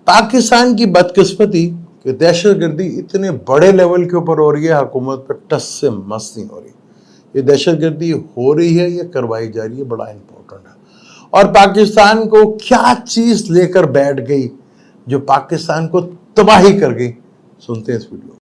पाकिस्तान की बदकिस्मती कि दहशतगर्दी इतने बड़े लेवल के ऊपर हो रही है, हुकूमत पर टस से मस नहीं हो रही। ये दहशतगर्दी हो रही है या करवाई जा रही है, बड़ा इंपॉर्टेंट है। और पाकिस्तान को क्या चीज लेकर बैठ गई जो पाकिस्तान को तबाही कर गई, सुनते हैं इस वीडियो।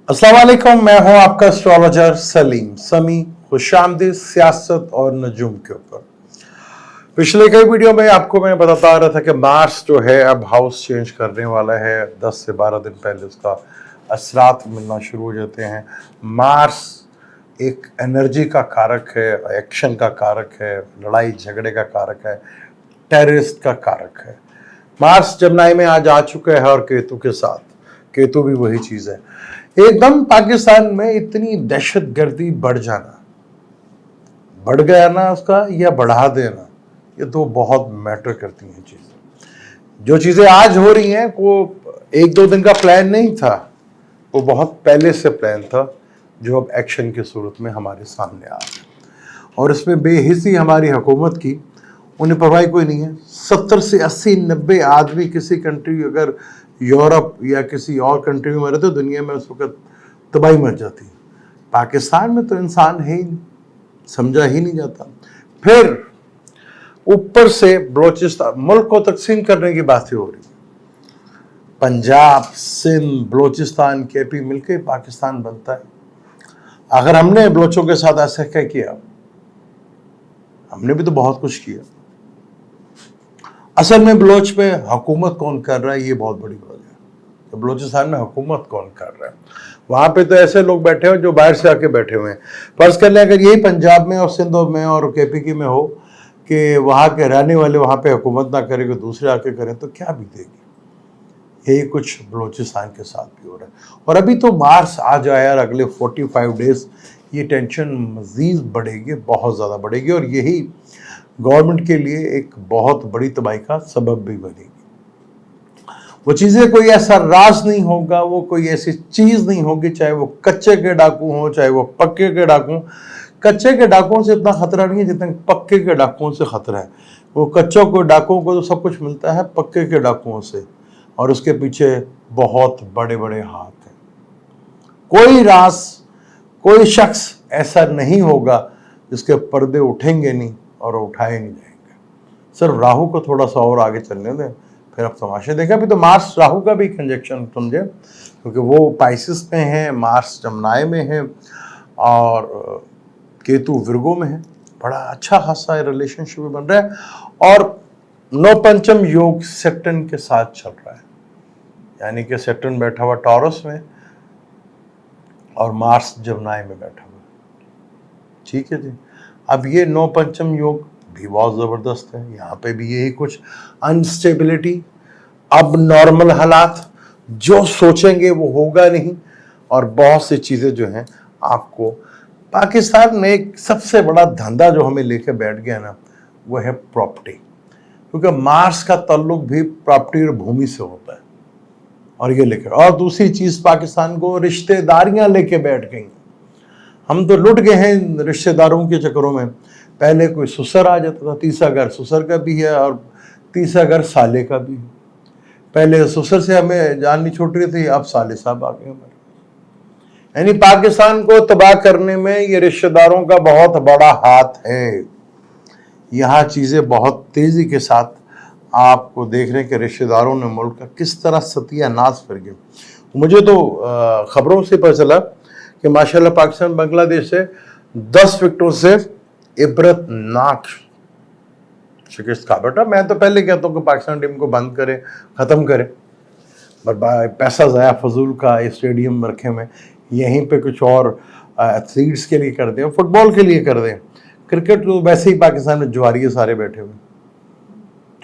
अस्सलाम वालेकुम, मैं हूं आपका एस्ट्रोलॉजर सलीम समी। खुशामदीद सियासत और नजूम के ऊपर। पिछले कई वीडियो में आपको मैं बताता रहा था कि मार्स जो है अब हाउस चेंज करने वाला है। 10 से 12 दिन पहले उसका असरात मिलना शुरू हो जाते हैं। मार्स एक एनर्जी का कारक है, एक्शन का कारक है, लड़ाई झगड़े का कारक है, टेररिस्ट का कारक है। मार्स जमनाई में आज आ चुका है और केतु के साथ। केतु भी वही चीज है। एकदम पाकिस्तान में इतनी दहशतगर्दी बढ़ जाना, बढ़ गया ना उसका, या बढ़ा देना, ये तो बहुत मैटर करती हैं चीजें। जो चीजें आज हो रही हैं वो एक दो दिन का प्लान नहीं था, वो बहुत पहले से प्लान था, जो अब एक्शन की सूरत में हमारे सामने आ रहा है। और इसमें बेहिसी हमारी हुकूमत की, उन्हें परवाह कोई नहीं है। 70 से 80 90 आदमी किसी कंट्री, अगर यूरोप या किसी और कंट्री में मरे तो दुनिया में उस वक्त तबाही मच जाती। पाकिस्तान में तो इंसान है ही, समझा ही नहीं जाता। फिर ऊपर से बलोचिस्तान, मुल्क को तकसीम करने की बातें हो रही। पंजाब, सिंध, बलोचिस्तान, केपी मिलकर पाकिस्तान बनता है। अगर हमने बलोचों के साथ ऐसा क्या किया? हमने भी तो बहुत कुछ किया। असल में बलोच पे हुकूमत कौन कर रहा है, ये बहुत बड़ी बात है। तो बलोचिस्तान में हुकूमत कौन कर रहा है? वहां पे तो ऐसे लोग बैठे हो जो बाहर से आके बैठे हुए हैं। फर्ज कर लें अगर यही पंजाब में और सिंध में और केपी की में हो कि वहाँ के रहने वाले वहाँ पे हुकूमत ना करें, कि दूसरे आके करें, तो क्या बीतेगी। यही कुछ बलोचिस्तान के साथ भी हो रहा है। और अभी तो मार्च आ जाए यार, अगले 45 डेज ये टेंशन मजीद बढ़ेगी, बहुत ज़्यादा बढ़ेगी, और यही गवर्नमेंट के लिए एक बहुत बड़ी तबाही का सबब भी बनेगी। वो चीज़ें कोई ऐसा राज नहीं होगा, वो कोई ऐसी चीज़ नहीं होगी, चाहे वो कच्चे के डाकू हों, चाहे वो पक्के के डाकू। कच्चे के डाकुओं से इतना खतरा नहीं है जितना पक्के के डाकुओं से खतरा है। वो कच्चों को डाकुओं को तो सब कुछ मिलता है, पक्के के डाकुओं से, और उसके पीछे बहुत बड़े बड़े हाथ हैं। कोई राज, कोई शख्स ऐसा नहीं होगा जिसके पर्दे उठेंगे नहीं और उठाए नहीं जाएंगे। सिर्फ राहु को थोड़ा सा और आगे चलने दें, फिर आप तमाशे देखें। अभी तो मार्स राहु का भी कंजक्शन समझे, क्योंकि वो पाइसिस में है, मार्स जमनाई में है और केतु विर्गो में है। बड़ा अच्छा खासा रिलेशनशिप बन रहा है। और नौ पंचम योग सैटर्न के साथ चल रहा है, यानी कि सैटर्न बैठा हुआ टॉरस में और मार्स जमनाई में बैठा हुआ। ठीक है जी। अब ये नौ पंचम योग भी बहुत जबरदस्त है। यहाँ पे भी यही कुछ अनस्टेबिलिटी, अब नॉर्मल हालात, जो सोचेंगे वो होगा नहीं, और बहुत सी चीजें जो हैं आपको। पाकिस्तान में एक सबसे बड़ा धंधा जो हमें लेके बैठ गया ना, वो है प्रॉपर्टी, क्योंकि मार्स का ताल्लुक भी प्रॉपर्टी और भूमि से होता है। और ये लेकर, और दूसरी चीज पाकिस्तान को रिश्तेदारियां लेके बैठ गई। हम तो लुट गए हैं रिश्तेदारों के चक्करों में। पहले कोई ससुर आ जाता था, तीसरा घर ससुर का भी है और तीसरा घर साले का भी है। पहले ससुर से हमें जान नहीं छूट रही थी, अब साले साहब आ गए हमारे। यानी पाकिस्तान को तबाह करने में ये रिश्तेदारों का बहुत बड़ा हाथ है। यहाँ चीजें बहुत तेजी के साथ आपको देख रहे हैं कि रिश्तेदारों ने मुल्क का किस तरह सत्यानाश कर गया। मुझे तो खबरों से पता चला कि माशाल्लाह पाकिस्तान बांग्लादेश से 10 विकेटों से इबरतनाक शिकस्त खा बैठा। मैं तो पहले कहता हूँ कि पाकिस्तान टीम को बंद करें, खत्म करें, पर पैसा ज़ाया फजूल का स्टेडियम रखे में, यहीं पे कुछ और एथलीट्स के लिए कर दें, फुटबॉल के लिए कर दें। क्रिकेट तो वैसे ही पाकिस्तान में जुआरी सारे बैठे हुए,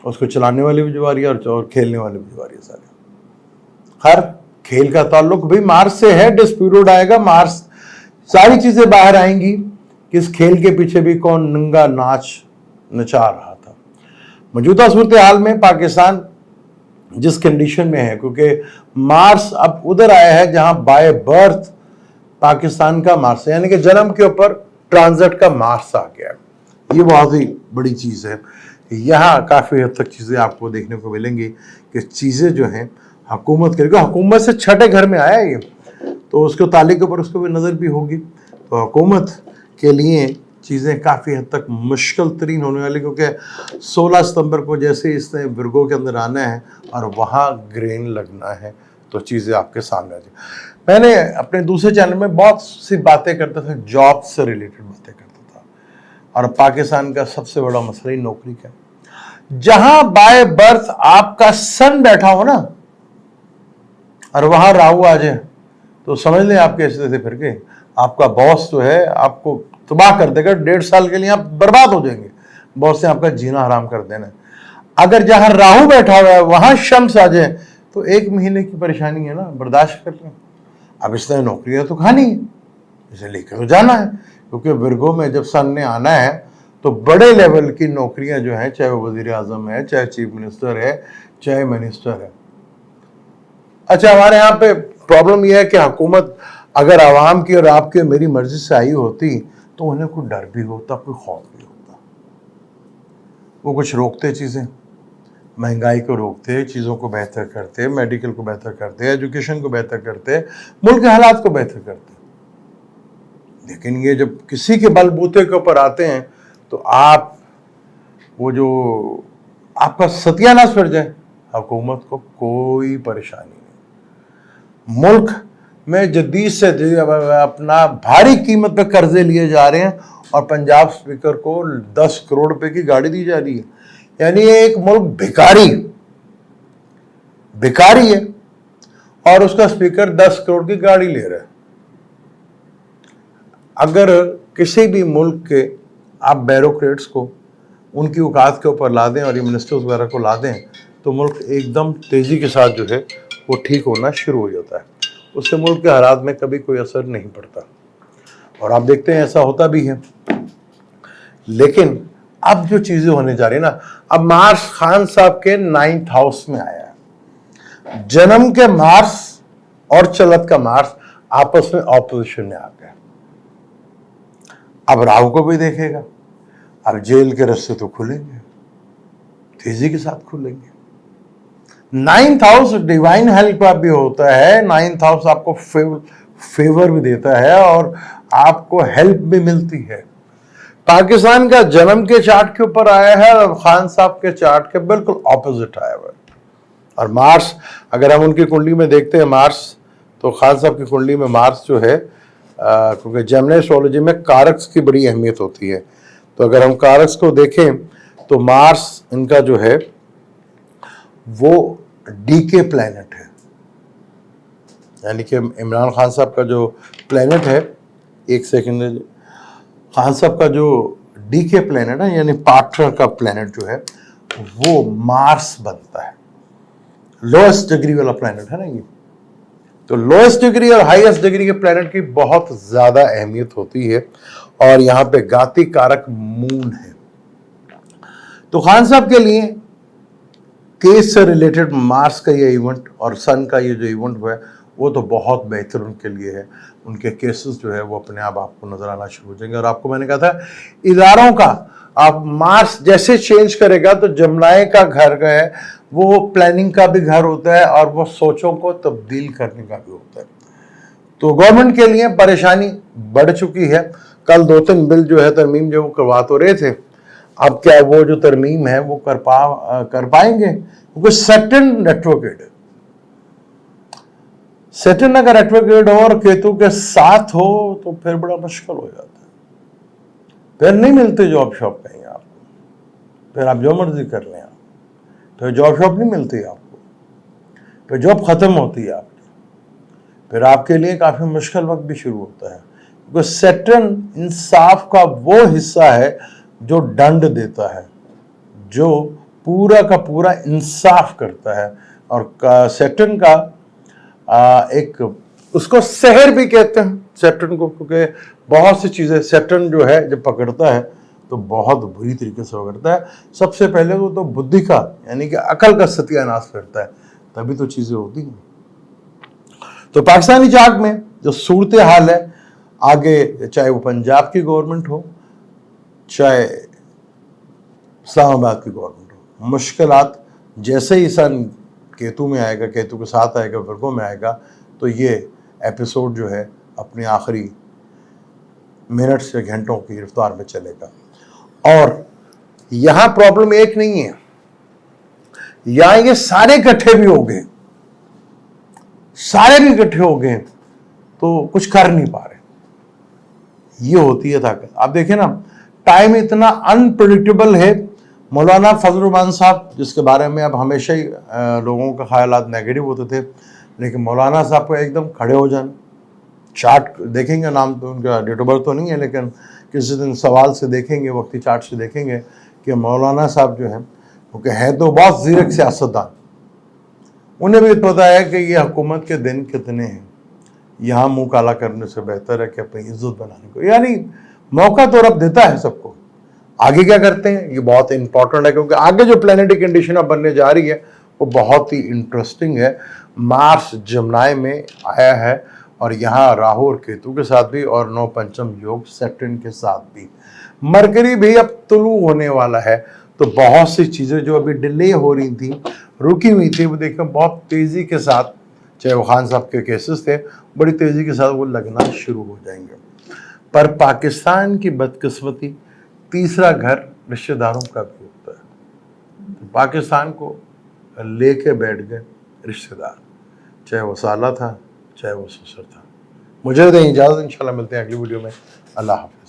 उसको चलाने वाले भी जुआरी और खेलने वाले भी जुआरी सारे। हर खेल का ताल्लुक भी मार्स से है। डिस्प्यूट आएगा, मार्स सारी चीजें बाहर आएंगी कि इस खेल के पीछे भी कौन नंगा नाच नचा रहा था। मौजूदा सूरत हाल में पाकिस्तान जिस कंडीशन में है, क्योंकि मार्स अब उधर आया है जहां बाय बर्थ पाकिस्तान का मार्स है, यानी कि जन्म के ऊपर ट्रांजिट का मार्स आ गया। ये बहुत ही बड़ी चीज है। यहाँ काफ़ी हद तक चीज़ें आपको देखने को मिलेंगी कि चीज़ें जो हैं हुकूमत करेगी। हुकूमत से छठे घर में आया ये, तो उसको ताले के ऊपर उसको भी नज़र भी होगी। तो हुकूमत के लिए चीज़ें काफ़ी हद तक मुश्किल तरीन होने वाली, क्योंकि 16 सितंबर को जैसे इसने विर्गो के अंदर आना है और वहाँ ग्रेन लगना है, तो चीज़ें आपके सामने आ जाए। मैंने अपने दूसरे चैनल में बहुत सी बातें करता था, जॉब से रिलेटेड बातें करता था, और पाकिस्तान का सबसे बड़ा मसला ही नौकरी का। जहां बाय बर्थ आपका सन बैठा हो ना, और वहां राहु आ जाए, तो समझ लें आप कैसे थे फिर के आपका बॉस जो है आपको तबाह कर देगा। 1.5 साल के लिए आप बर्बाद हो जाएंगे। बॉस ने आपका जीना हराम कर देना है। अगर जहां राहु बैठा हुआ है वहां शम्स आ जाए, तो 1 महीने की परेशानी है ना, बर्दाश्त कर लें। अब इसने नौकरियां तो खानी है, इसे लेकर तो जाना है, क्योंकि विर्गो में जब सन ने आना है तो बड़े लेवल की नौकरियां जो हैं, चाहे वो वजीर आजम है, चाहे चीफ मिनिस्टर है, चाहे मिनिस्टर है। अच्छा, हमारे यहाँ पे प्रॉब्लम यह है कि हुकूमत अगर आवाम की और आपकी मेरी मर्जी से आई होती तो उन्हें कोई डर भी होता, कोई खौफ भी होता। वो कुछ रोकते, चीज़ें महंगाई को रोकते, चीज़ों को बेहतर करते, मेडिकल को बेहतर करते, एजुकेशन को बेहतर करते, मुल्क के हालात को बेहतर करते। लेकिन ये जब किसी के बलबूते के ऊपर आते हैं तो आप वो जो आपका सत्यानाश कर जाए, हुकूमत को कोई परेशानी नहीं। मुल्क में जदीद से अपना भारी कीमत पे कर्जे लिए जा रहे हैं और पंजाब स्पीकर को 10 करोड़ रुपए की गाड़ी दी जा रही है। यानी एक मुल्क भिखारी है और उसका स्पीकर 10 करोड़ की गाड़ी ले रहा है। अगर किसी भी मुल्क के आप ब्यूरोक्रेट्स को उनकी औकात के ऊपर ला दें और ये मिनिस्टर्स वगैरह को ला दें, तो मुल्क एकदम तेज़ी के साथ जो है वो ठीक होना शुरू हो जाता है। उससे मुल्क के हालात में कभी कोई असर नहीं पड़ता, और आप देखते हैं ऐसा होता भी है। लेकिन अब जो चीज़ें होने जा रही है ना, अब मार्स खान साहब के 9th हाउस में आया है। जन्म के मार्स और चलत का मार्स आपस में ऑपोजिशन में आ गया। अब राहु को भी देखेगा। अब जेल के रास्ते तो खुलेंगे, तेजी के साथ खुलेंगे। 9th हाउस डिवाइन हेल्प भी होता है। 9th हाउस आपको फेवर भी देता है और आपको हेल्प भी मिलती है। पाकिस्तान का जन्म के चार्ट के ऊपर आया है और खान साहब के चार्ट के बिल्कुल ऑपोजिट आया हुआ है। और मार्स, अगर हम उनकी कुंडली में देखते हैं मार्स, तो खान साहब की कुंडली में मार्स जो है, क्योंकि जेमिनी एस्ट्रोलॉजी में कारक्स की बड़ी अहमियत होती है, तो अगर हम कारक्स को देखें तो मार्स इनका जो है वो डीके प्लैनेट है। यानी कि इमरान खान साहब का जो प्लैनेट है, एक सेकंड, खान साहब का जो डीके प्लैनेट है यानी पार्टनर का प्लैनेट जो है वो मार्स बनता है। लोएस्ट डिग्री वाला प्लैनेट है ना ये। तो लोएस्ट डिग्री और हाईएस्ट डिग्री के प्लैनेट की बहुत ज्यादा अहमियत होती है, और यहां पे गाती कारक मून है। तो खान साहब के लिए केस से रिलेटेड मार्स का ये इवेंट और सन का ये जो इवेंट हुआ है वो तो बहुत बेहतर उनके लिए है। उनके केसेस जो है वो अपने आप आपको नजर आना शुरू हो जाएंगे। और आपको मैंने कहा था इदारों का, आप मार्स जैसे चेंज करेगा तो जमनाए का घर है, वो प्लानिंग का भी घर होता है और वो सोचों को तब्दील करने का भी होता है। तो गवर्नमेंट के लिए परेशानी बढ़ चुकी है। कल 2-3 बिल जो है तरमीम जो वो करवा तो रहे थे, अब क्या वो जो तरमीम है वो कर पाएंगे, क्योंकि सैटर्न रेट्रोग्रेड है। सैटर्न अगर रेट्रोग्रेड हो और केतु के साथ हो तो फिर बड़ा मुश्किल हो जाता है। फिर नहीं मिलते जॉब शॉप कहीं आपको, फिर आप जो मर्जी कर लें आप, तो जॉब शॉप नहीं मिलती आपको, फिर जॉब खत्म होती है आपकी, फिर आपके लिए काफी मुश्किल वक्त भी शुरू होता है। क्योंकि सैटर्न इंसाफ का वो हिस्सा है जो दंड देता है, जो पूरा का पूरा इंसाफ करता है। और सैटर्न का एक, उसको शहर भी कहते हैं सैटर्न को, क्योंकि बहुत सी चीजें सैटर्न जो है जब पकड़ता है तो बहुत बुरी तरीके से पकड़ता है। सबसे पहले वो तो बुद्धि का यानी कि अकल का सत्यानाश करता है, तभी तो चीजें होती हैं। तो पाकिस्तानी चार्ट में जो सूरत हाल है आगे, चाहे वो पंजाब की गवर्नमेंट हो, चाहे इस्लामाबाद की गवर्नमेंट हो। मुश्किलात जैसे ही सन केतु में आएगा, केतु के साथ आएगा, वर्गों में आएगा, तो ये एपिसोड जो है अपने आखिरी मिनट्स या घंटों की रफ्तार में चलेगा। और यहां प्रॉब्लम एक नहीं है, यहां ये सारे इकट्ठे भी हो गए, सारे भी इकट्ठे हो गए तो कुछ कर नहीं पा रहे। ये होती है ताकत। आप देखिए ना, टाइम इतना अनप्रिडिक्टेबल है। मौलाना फजल रहमान साहब, जिसके बारे में अब हमेशा ही लोगों का ख्यालात नेगेटिव होते थे, लेकिन मौलाना साहब को एकदम खड़े हो जाना, चार्ट देखेंगे, नाम तो उनका डेट ऑफ बर्थ तो नहीं है, लेकिन किसी दिन सवाल से देखेंगे, वक्ती चार्ट से देखेंगे कि मौलाना साहब जो हैं, क्योंकि है तो बहुत ज़ीरक सियासतदान, उन्हें भी पता है कि ये हुकूमत के दिन कितने हैं, यहाँ मुंह काला करने से बेहतर है कि अपनी इज्जत बनाने को, यानी मौका तो रब देता है सबको। आगे क्या करते हैं ये बहुत इंपॉर्टेंट है, क्योंकि आगे जो प्लानिटरी कंडीशन अब बनने जा रही है वो बहुत ही इंटरेस्टिंग है। मार्स जमनाई में आया है और यहाँ राहु और केतु के साथ भी, और 9 पंचम योग सैटर्न के साथ भी। मरकरी भी अब तुलू होने वाला है, तो बहुत सी चीज़ें जो अभी डिले हो रही थी, रुकी हुई थी, वो देखकर बहुत तेज़ी के साथ, चाहे वो खान साहब के केसेस थे, बड़ी तेज़ी के साथ वो लगना शुरू हो जाएंगे। पर पाकिस्तान की बदकिस्मती, तीसरा घर रिश्तेदारों का भी होता है। तो पाकिस्तान को लेके बैठ गए रिश्तेदार, चाहे वो साला था, चाहे वो ससुर था। मुझे दें इजाज़त, इंशाल्लाह मिलते हैं अगली वीडियो में। अल्लाह हाफ़िज़।